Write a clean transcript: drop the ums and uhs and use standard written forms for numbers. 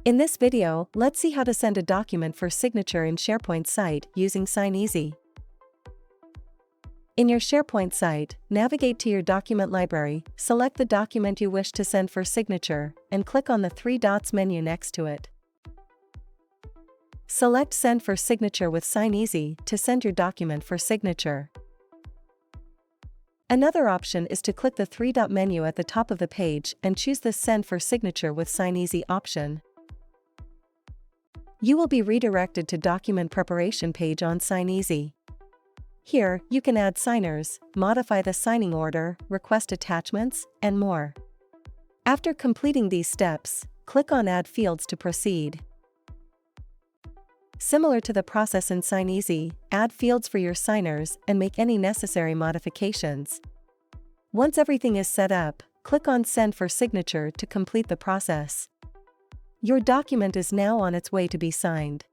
In this video, let's see how to send a document for signature in SharePoint site using Signeasy. In your SharePoint site, navigate to your document library, select the document you wish to send for signature, and click on the three dots menu next to it. Select Send for Signature with Signeasy to send your document for signature. Another option is to click the three-dot menu at the top of the page and choose the Send for Signature with Signeasy option. You will be redirected to Document Preparation page on Signeasy. Here, you can add signers, modify the signing order, request attachments, and more. After completing these steps, click on Add Fields to proceed. Similar to the process in Signeasy, add fields for your signers and make any necessary modifications. Once everything is set up, click on Send for Signature to complete the process. Your document is now on its way to be signed.